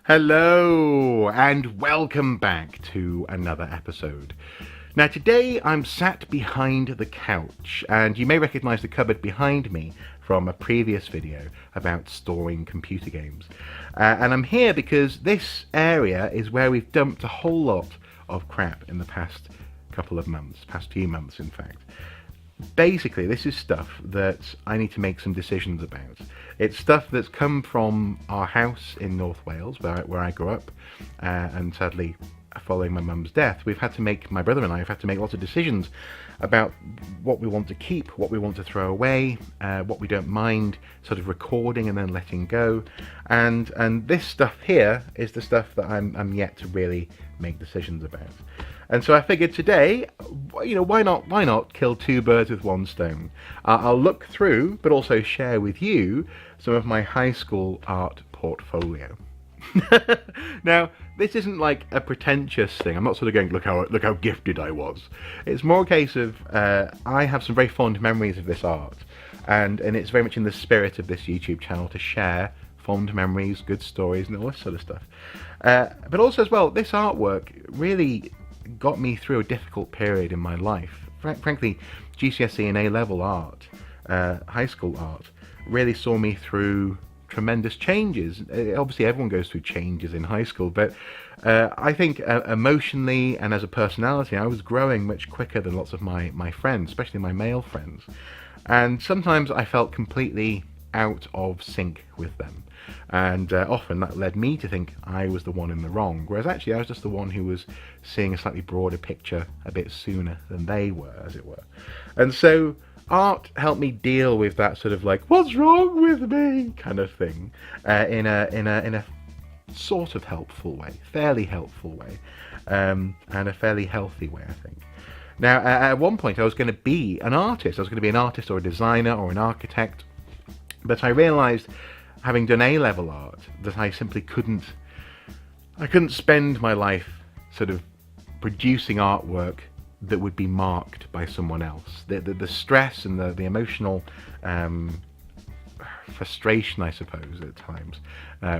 Hello and welcome back to another episode. Now today I'm sat behind the couch and you may recognise the cupboard behind me from a previous video about storing computer games. And I'm here because this area is where we've dumped a whole lot of crap in the past few months in fact. Basically, this is stuff that I need to make some decisions about. It's stuff that's come from our house in North Wales, where I grew up, and sadly, following my mum's death, my brother and I have had to make lots of decisions about what we want to keep, what we want to throw away, what we don't mind sort of recording and then letting go, and this stuff here is the stuff that I'm yet to really make decisions about. And so I figured today, why not kill two birds with one stone? I'll look through, but also share with you some of my high school art portfolio. Now, this isn't like a pretentious thing. I'm not sort of going, look how gifted I was. It's more a case of I have some very fond memories of this art, and it's very much in the spirit of this YouTube channel to share fond memories, good stories, and all this sort of stuff. But also as well, this artwork really got me through a difficult period in my life. Frankly, GCSE and A-level art, high school art, really saw me through tremendous changes. Obviously everyone goes through changes in high school, but I think emotionally and as a personality I was growing much quicker than lots of my friends, especially my male friends, and sometimes I felt completely out of sync with them, and often that led me to think I was the one in the wrong, whereas actually I was just the one who was seeing a slightly broader picture a bit sooner than they were, as it were. And so art helped me deal with that sort of like, what's wrong with me kind of thing, in a sort of helpful way, fairly helpful way, and a fairly healthy way, I think. Now at one point I was going to be an artist. I was going to be an artist or a designer or an architect, but I realised, having done A-level art, that I simply couldn't spend my life sort of producing artwork that would be marked by someone else. The stress and the emotional frustration, I suppose, at times,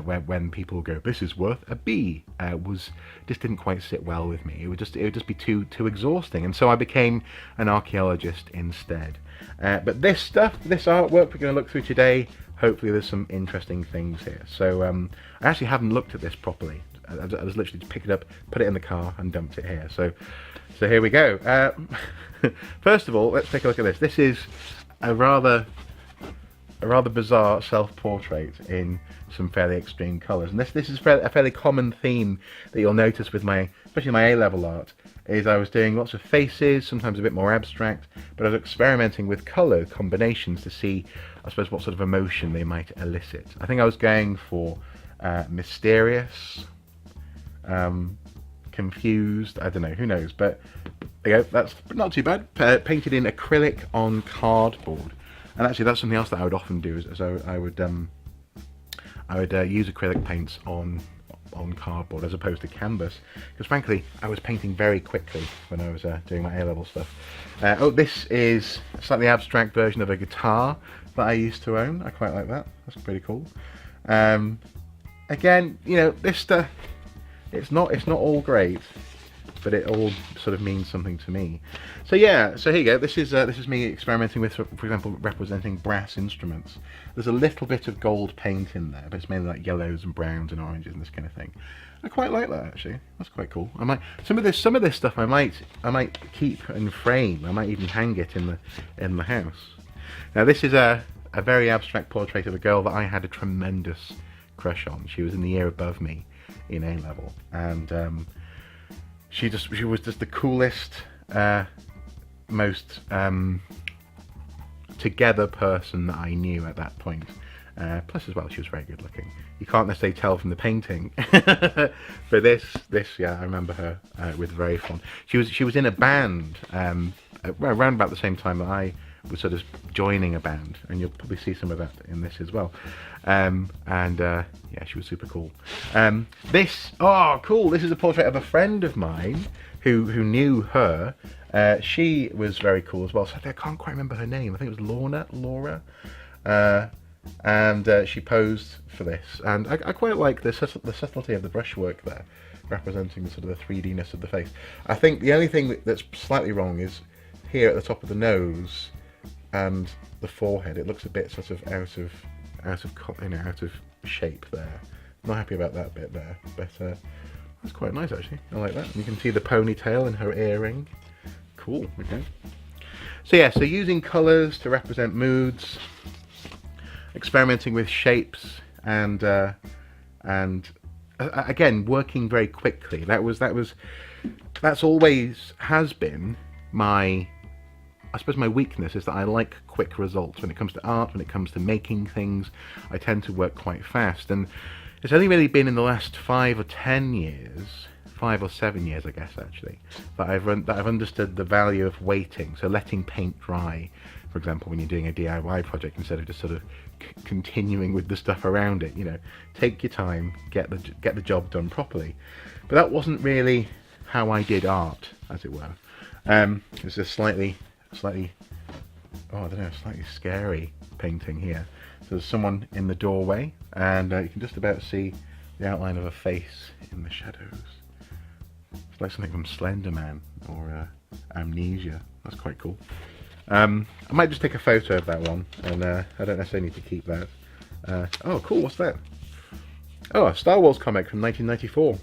when people go, this is worth a B, just didn't quite sit well with me. It would just be too exhausting, and so I became an archaeologist instead. But this artwork we're going to look through today, hopefully there's some interesting things here. So I actually haven't looked at this properly. I was literally just picked it up, put it in the car and dumped it here. So here we go. First of all, let's take a look at this. This is a rather bizarre self-portrait in some fairly extreme colours, and this is a fairly common theme that you'll notice with especially my A-level art, is I was doing lots of faces, sometimes a bit more abstract, but I was experimenting with colour combinations to see, I suppose, what sort of emotion they might elicit. I think I was going for mysterious, confused, I don't know, who knows, but there you go, that's not too bad. Painted in acrylic on cardboard. And actually that's something else that I would often do, is I would use acrylic paints on cardboard as opposed to canvas, because frankly I was painting very quickly when I was doing my A-level stuff. This is a slightly abstract version of a guitar that I used to own. I quite like that. That's pretty cool. Again, this stuff, it's not all great, but it all sort of means something to me. So yeah, so here you go. This is me experimenting with, for example, representing brass instruments. There's a little bit of gold paint in there, but it's mainly like yellows and browns and oranges and this kind of thing. I quite like that, actually. That's quite cool. I might some of this stuff I might keep and frame. I might even hang it in the house. Now this is a very abstract portrait of a girl that I had a tremendous crush on. She was in the year above me in A-level, and she was just the coolest, most together person that I knew at that point. Plus as well, she was very good looking. You can't necessarily tell from the painting, but this, yeah, I remember her with very fond. She was in a band around about the same time that I was sort of joining a band, and you'll probably see some of that in this as well. Yeah, she was super cool. Cool. This is a portrait of a friend of mine who knew her. She was very cool as well. So I can't quite remember her name. I think it was Laura. and she posed for this, and I quite like the subtlety of the brushwork there, representing sort of the 3D-ness of the face. I think the only thing that's slightly wrong is here at the top of the nose and the forehead. It looks a bit sort of out of shape there. Not happy about that bit there, but that's quite nice actually. I like that. And you can see the ponytail and her earring. Cool. Okay. So yeah, so using colours to represent moods, experimenting with shapes, and again working very quickly. That's always has been my, I suppose my weakness is that I like quick results. When it comes to art, when it comes to making things, I tend to work quite fast. And it's only really been in the last 5 or 10 years, 5 or 7 years I guess actually, that I've understood the value of waiting. So letting paint dry, for example, when you're doing a DIY project, instead of just sort of continuing with the stuff around it. You know, take your time, get the job done properly. But that wasn't really how I did art, as it were. It's a slightly, oh I don't know, slightly scary painting here. So there's someone in the doorway, and you can just about see the outline of a face in the shadows. It's like something from Slender Man or Amnesia. That's quite cool. I might just take a photo of that one, and I don't necessarily need to keep that. Oh, cool, what's that? Oh, a Star Wars comic from 1994.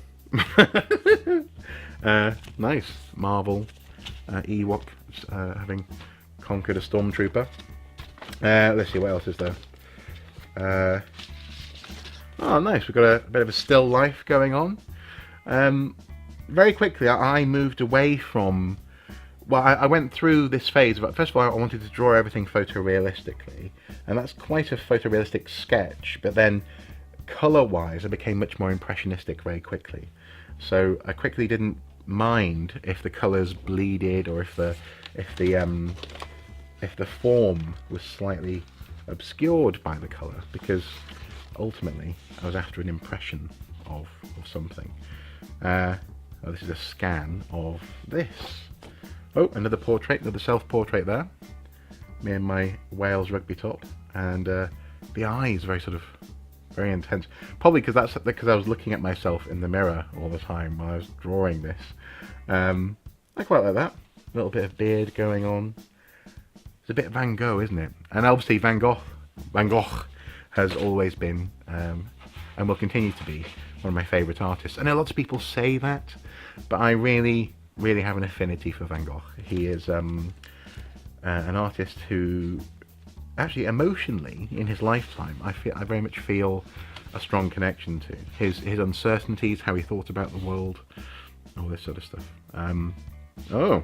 Nice. Marvel, Ewok having conquered a stormtrooper. Let's see, what else is there? Oh, nice, we've got a bit of a still life going on. Very quickly, I moved away from... Well, I went through this phase, but first of all I wanted to draw everything photorealistically, and that's quite a photorealistic sketch, but then colour-wise I became much more impressionistic very quickly. So I quickly didn't mind if the colours bleeded, or if the form was slightly obscured by the colour, because ultimately I was after an impression of something. Oh, this is a scan of this. Oh, another portrait, another self-portrait there. Me in my Wales rugby top, and the eyes very very intense. Probably because I was looking at myself in the mirror all the time while I was drawing this. I quite like that. A little bit of beard going on. It's a bit Van Gogh, isn't it? And obviously Van Gogh has always been, and will continue to be, one of my favourite artists. I know lots of people say that, but I really have an affinity for Van Gogh. He is an artist who actually emotionally in his lifetime I very much feel a strong connection to. His uncertainties, how he thought about the world, all this sort of stuff. Oh,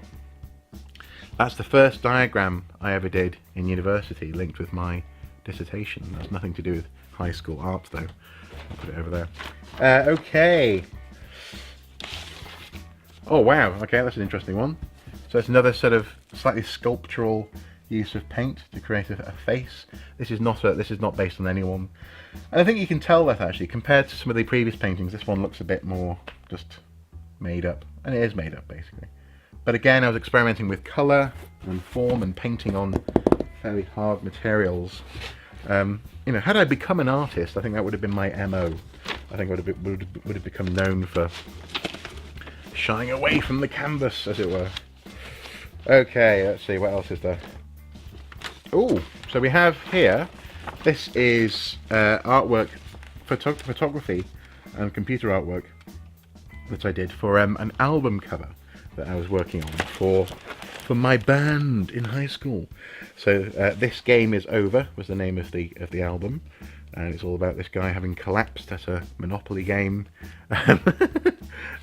that's the first diagram I ever did in university linked with my dissertation. That's nothing to do with high school art though. I'll put it over there. Okay. Oh wow, okay, that's an interesting one. So it's another sort of slightly sculptural use of paint to create a face. This is not based on anyone. And I think you can tell that actually, compared to some of the previous paintings, this one looks a bit more just made up. And it is made up basically. But again, I was experimenting with colour and form and painting on fairly hard materials. You know, had I become an artist, I think that would have been my MO. I think I would have become known for shying away from the canvas, as it were. Okay, let's see, what else is there? Oh, so we have here, this is artwork, photography and computer artwork that I did for an album cover that I was working on for my band in high school. So This Game Is Over was the name of the album, and it's all about this guy having collapsed at a Monopoly game. I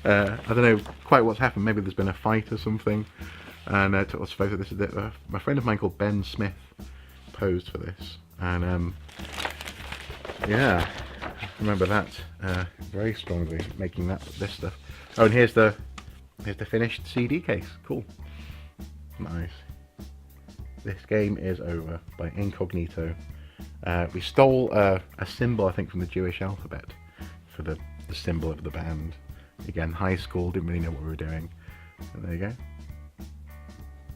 don't know quite what's happened. Maybe there's been a fight or something. And I took this photo. This is my friend of mine called Ben Smith posed for this, and yeah, I remember that very strongly, making this stuff. Oh, and here's the finished CD case. Cool, nice. This Game Is Over by Incognito. We stole a symbol, I think, from the Jewish alphabet for the symbol of the band. Again, high school, didn't really know what we were doing. And there you go.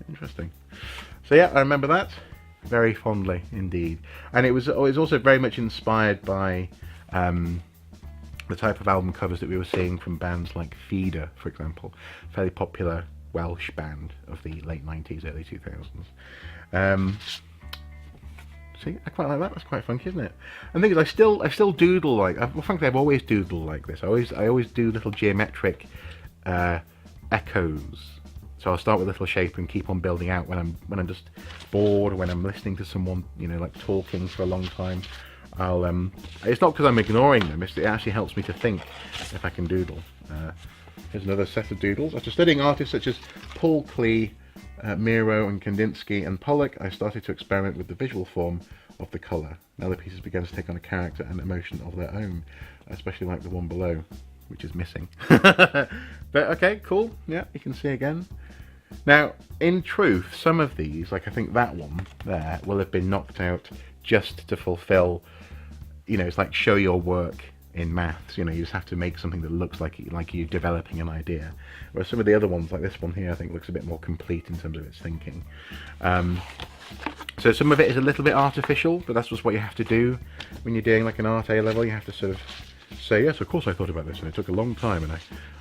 Interesting. So yeah, I remember that. very fondly indeed. And it was also very much inspired by the type of album covers that we were seeing from bands like Feeder, for example, fairly popular Welsh band of the late 90s, early 2000s. See, I quite like that. That's quite funky, isn't it? And the thing is, I still doodle like. Well, frankly, I've always doodled like this. I always do little geometric echoes. So I'll start with a little shape and keep on building out when I'm just bored, or when I'm listening to someone, you know, like talking for a long time. I'll it's not because I'm ignoring them. It actually helps me to think if I can doodle. Here's another set of doodles. After studying artists such as Paul Klee, Miro and Kandinsky and Pollock, I started to experiment with the visual form of the colour. Now the pieces began to take on a character and emotion of their own, especially like the one below, which is missing. But okay, cool. Yeah, you can see again. Now, in truth, some of these, like I think that one there, will have been knocked out just to fulfill, you know, it's like show your work in maths. You know, you just have to make something that looks like you're developing an idea. Whereas some of the other ones, like this one here, I think looks a bit more complete in terms of its thinking. So some of it is a little bit artificial, but that's just what you have to do when you're doing like an art A level. You have to sort of say, yes, of course I thought about this, and it took a long time, and I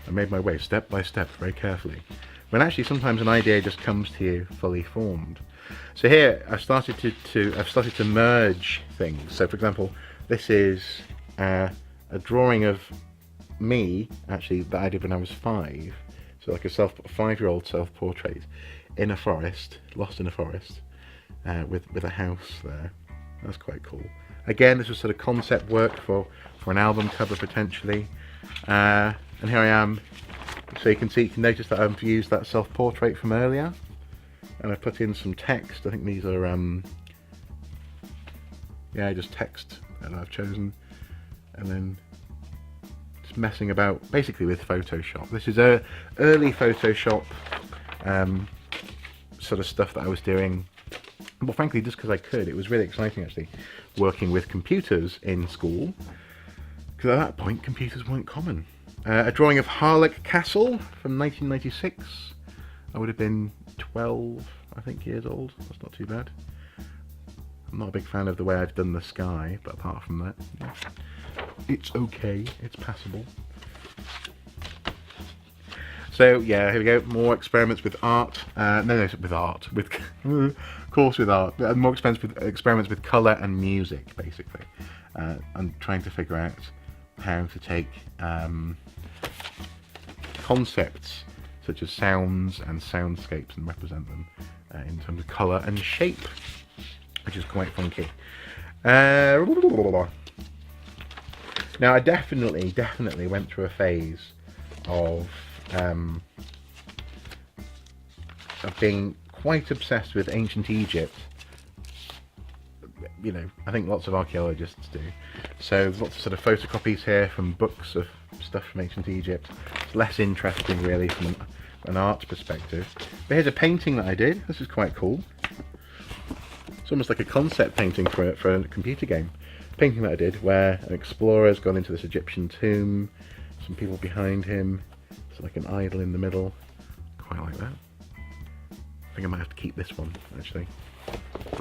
made my way step by step very carefully. When actually sometimes an idea just comes to you fully formed. So here I've started to merge things. So for example, this is a drawing of me actually that I did when I was 5. So like a 5-year-old self-portrait in a forest, lost in a forest, with a house there. That's quite cool. Again, this was sort of concept work for an album cover potentially. And here I am. So you can notice that I've used that self-portrait from earlier, and I've put in some text. I think these are just text that I've chosen, and then just messing about basically with Photoshop. This is early Photoshop sort of stuff that I was doing. Well, frankly, just because I could. It was really exciting actually, working with computers in school, because at that point computers weren't common. A drawing of Harlech Castle from 1996. I would have been 12, I think, years old. That's not too bad. I'm not a big fan of the way I've done the sky, but apart from that, yeah, it's okay. It's passable. So yeah, here we go. More experiments with art. With art. Of course, with art. More experiments with colour and music, basically. I'm trying to figure out how to take concepts such as sounds and soundscapes and represent them in terms of colour and shape, which is quite funky. Now I definitely went through a phase of being quite obsessed with ancient Egypt. You know, I think lots of archaeologists do. So there's lots of sort of photocopies here from books of stuff from ancient Egypt. It's less interesting really from an art perspective. But here's a painting that I did. This is quite cool. It's almost like a concept painting for a computer game. Painting that I did where an explorer's gone into this Egyptian tomb, some people behind him, it's like an idol in the middle. Quite like that. I think I might have to keep this one actually.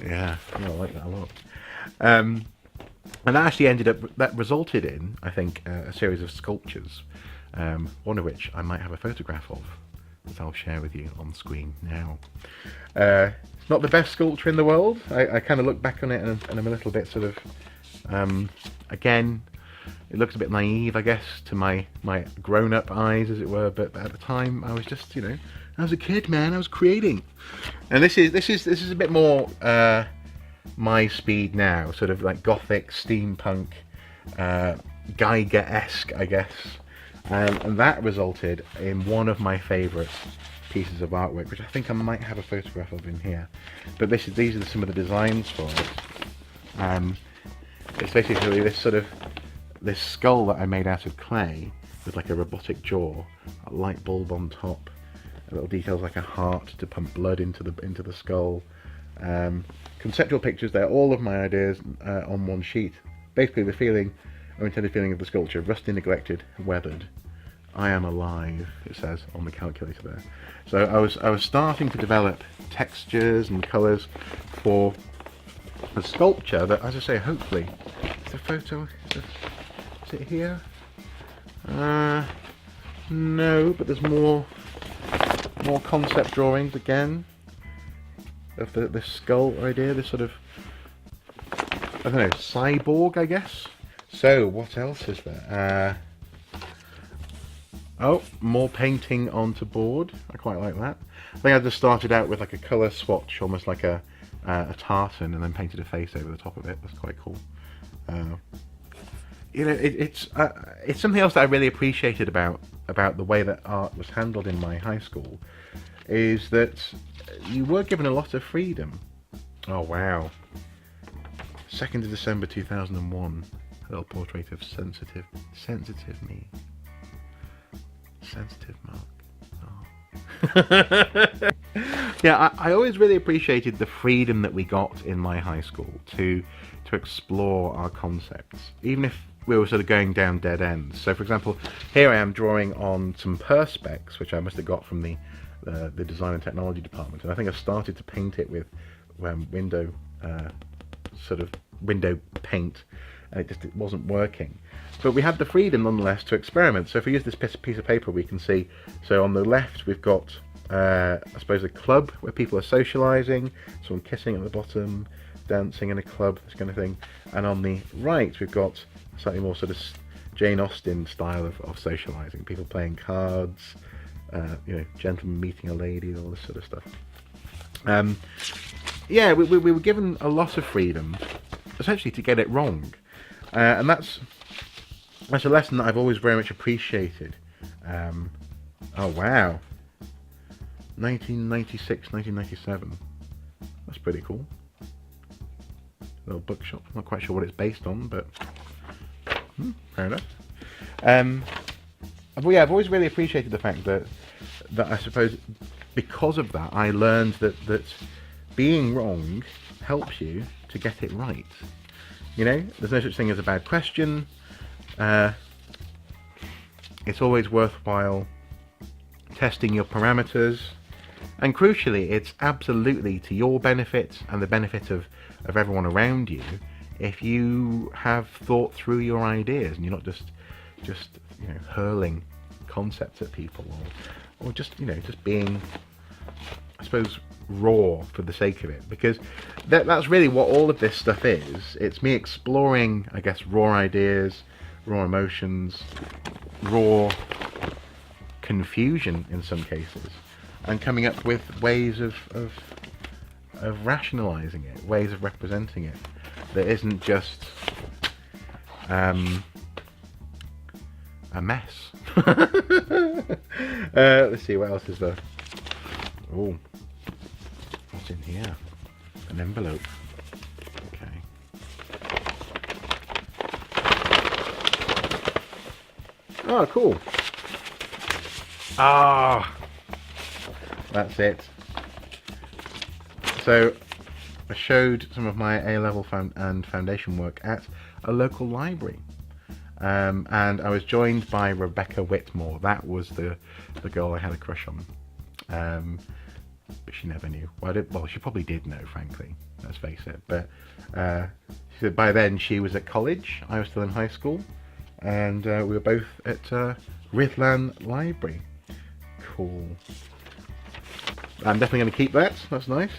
Yeah, I like that a lot. And that actually that resulted in, I think, a series of sculptures, one of which I might have a photograph of that I'll share with you on screen now. It's not the best sculpture in the world. I kind of look back on it and I'm a little bit sort of, again, it looks a bit naive, I guess, to my grown-up eyes, as it were, but at the time I was just, you know, I was a kid, man. I was creating, and this is a bit more my speed now, sort of like gothic, steampunk, Geiger-esque, I guess, and that resulted in one of my favourite pieces of artwork, which I think I might have a photograph of in here. But these are some of the designs for it. It's basically this skull that I made out of clay with like a robotic jaw, a light bulb on top. Little details like a heart to pump blood into the skull. Conceptual pictures there, all of my ideas on one sheet. Basically the feeling, or intended feeling of the sculpture: rusty, neglected, weathered. I am alive, it says on the calculator there. So I was starting to develop textures and colours for a sculpture that, as I say, hopefully, is the photo, is it here? No, but there's more concept drawings again of the skull idea, this sort of, I don't know, cyborg, I guess. So what else is there? Oh, more painting onto board. I quite like that. I think I just started out with like a colour swatch, almost like a tartan, and then painted a face over the top of it. That's quite cool. You know, it's something else that I really appreciated about the way that art was handled in my high school, is that you were given a lot of freedom. Oh wow! 2nd of December 2001. A little portrait of sensitive me. Sensitive Mark. Oh. Yeah, I always really appreciated the freedom that we got in my high school to explore our concepts, even if we were sort of going down dead ends. So for example, here I am drawing on some perspex, which I must have got from the design and technology department, and I think I started to paint it with window paint, and it wasn't working. But we had the freedom nonetheless to experiment. So if we use this piece of paper, we can see, so on the left we've got I suppose a club where people are socialising, someone kissing at the bottom, dancing in a club, this kind of thing. And on the right we've got slightly more sort of Jane Austen style of socialising, people playing cards, you know, gentlemen meeting a lady, all this sort of stuff. Yeah, we were given a lot of freedom, essentially, to get it wrong, and that's a lesson that I've always very much appreciated. Oh wow, 1996, 1997. That's pretty cool. Little bookshop. I'm not quite sure what it's based on, but fair enough. But yeah, I've always really appreciated the fact that I suppose because of that, I learned that being wrong helps you to get it right. You know, there's no such thing as a bad question. It's always worthwhile testing your parameters, and crucially, it's absolutely to your benefit and the benefit of everyone around you if you have thought through your ideas and you're not just you know, hurling concepts at people, or just, you know, just being, I suppose, raw for the sake of it, because that's really what all of this stuff is. It's me exploring, I guess, raw ideas, raw emotions, raw confusion in some cases, and coming up with ways of rationalizing it, ways of representing it that isn't just a mess. Let's see, what else is there? Oh, what's in here? An envelope. Okay. Oh, cool. Ah, that's it. So I showed some of my A-level and foundation work at a local library, and I was joined by Rebecca Whitmore. That was the girl I had a crush on, but she never knew. Well, she probably did know, frankly, let's face it, but she said by then she was at college, I was still in high school, and we were both at Rhuddlan Library. Cool. I'm definitely going to keep that, that's nice.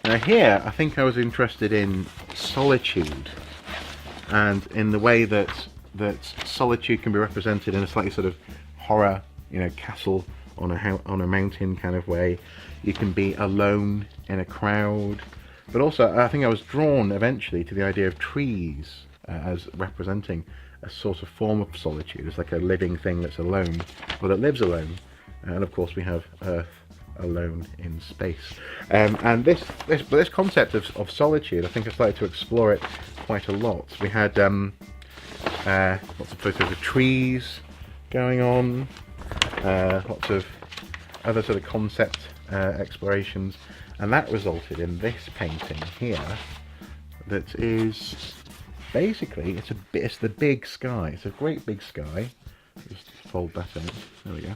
Now here, I think I was interested in solitude, and in the way that solitude can be represented in a slightly sort of horror, you know, castle on a mountain kind of way. You can be alone in a crowd, but also I think I was drawn eventually to the idea of trees as representing a sort of form of solitude. It's like a living thing that's alone, or that lives alone. And of course we have Earth alone in space. And this concept of solitude, I think I started to explore it quite a lot. We had lots of photos of trees going on, lots of other sort of concept explorations, and that resulted in this painting here that is basically, it's the big sky. It's a great big sky. Just fold that out. There we go.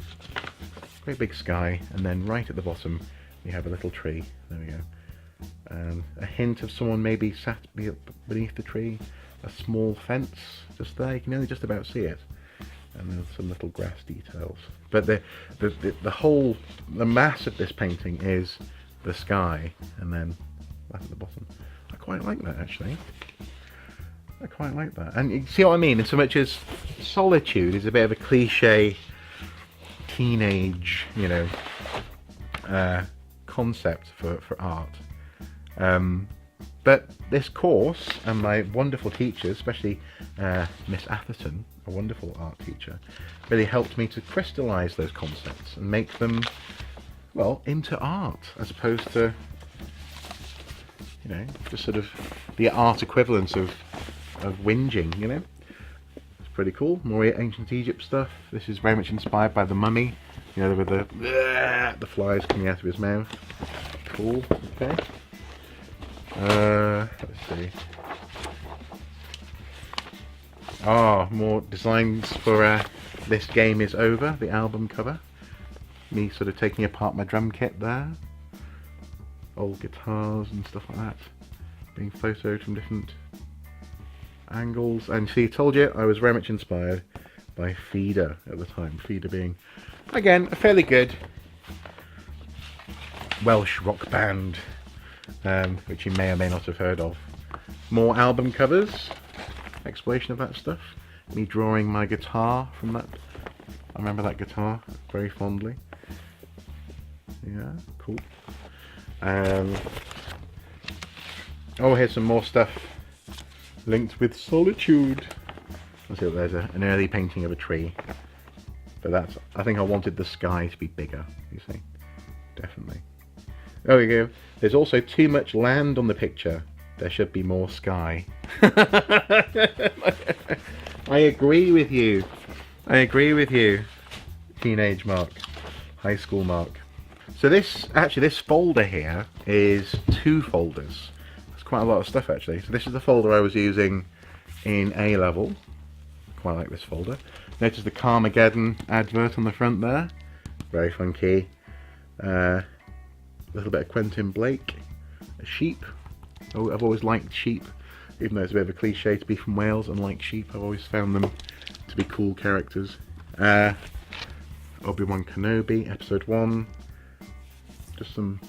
Great big sky, and then right at the bottom we have a little tree. There we go. A hint of someone maybe sat beneath the tree. A small fence just there, you can only just about see it. And there's some little grass details. But the mass of this painting is the sky, and then that at the bottom. I quite like that, actually. I quite like that. And you see what I mean? In so much as Solitude is a bit of a cliche teenage, concept for art. But this course and my wonderful teachers, especially Miss Atherton, a wonderful art teacher, really helped me to crystallise those concepts and make them, well, into art, as opposed to, just sort of the art equivalent of whinging, It's pretty cool. More ancient Egypt stuff. This is very much inspired by the Mummy, with the flies coming out of his mouth. Cool. Okay. Let's see. More designs for This Game Is Over, the album cover. Me sort of taking apart my drum kit there. Old guitars and stuff like that. Being photoed from different angles. And see, told you, I was very much inspired by Feeder at the time. Feeder being, again, a fairly good Welsh rock band, which you may or may not have heard of. More album covers, exploration of that stuff. Me drawing my guitar from that. I remember that guitar very fondly. Yeah, cool. Here's some more stuff linked with Solitude. Let's see, there's an early painting of a tree. But I think I wanted the sky to be bigger, you see. Definitely. There we go. There's also too much land on the picture. There should be more sky. I agree with you. Teenage Mark. High school Mark. So this folder here is 2 folders. It's quite a lot of stuff, actually. So this is the folder I was using in A level. Quite like this folder. Notice the Carmageddon advert on the front there. Very funky. A little bit of Quentin Blake. A sheep. Oh, I've always liked sheep. Even though it's a bit of a cliche to be from Wales and like sheep, I've always found them to be cool characters. Obi-Wan Kenobi, episode 1. Just some,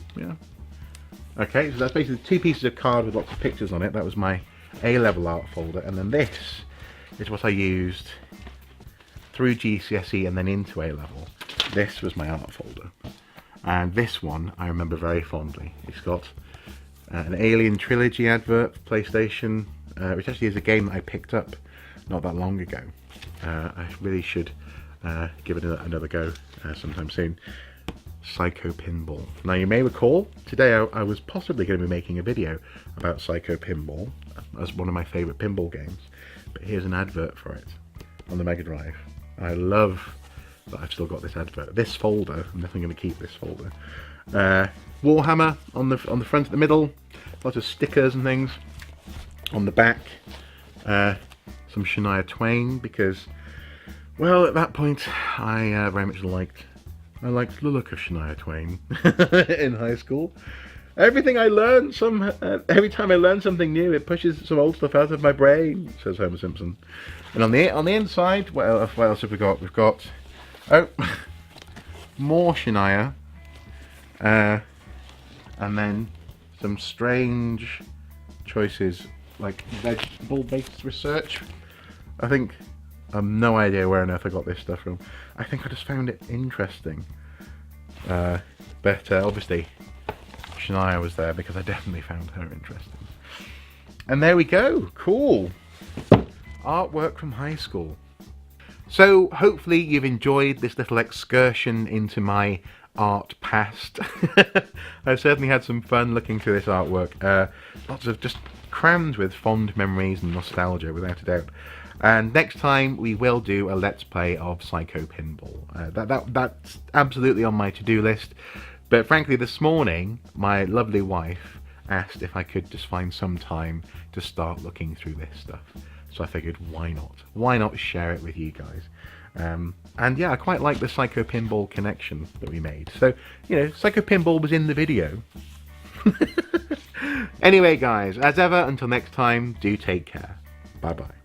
Okay, so that's basically 2 pieces of card with lots of pictures on it. That was my A-level art folder. And then this is what I used through GCSE and then into A-level. This was my art folder. And this one I remember very fondly. It's got an Alien Trilogy advert for PlayStation, which actually is a game that I picked up not that long ago. I really should give it another go sometime soon. Psycho Pinball. Now you may recall, today I was possibly going to be making a video about Psycho Pinball as one of my favourite pinball games, but here's an advert for it on the Mega Drive. I love that I've still got this advert. This folder, I'm definitely going to keep this folder. Warhammer on the front, the middle, lots of stickers and things. On the back, some Shania Twain, because, well, at that point I very much liked the look of Shania Twain in high school. Everything I learned, every time I learn something new, it pushes some old stuff out of my brain, says Homer Simpson. And on the inside, what else have we got? We've got more Shania, and then some strange choices like vegetable-based research. I think I've no idea where on earth I got this stuff from. I think I just found it interesting. But obviously Shania was there because I definitely found her interesting. And there we go. Cool. Artwork from high school. So hopefully you've enjoyed this little excursion into my art past. I've certainly had some fun looking through this artwork. Lots of just crammed with fond memories and nostalgia, without a doubt. And next time we will do a Let's Play of Psycho Pinball. That's absolutely on my to-do list. But frankly, this morning, my lovely wife asked if I could just find some time to start looking through this stuff. So I figured, why not? Why not share it with you guys? And yeah, I quite like the Psycho Pinball connection that we made. So, Psycho Pinball was in the video. Anyway guys, as ever, until next time, do take care. Bye bye.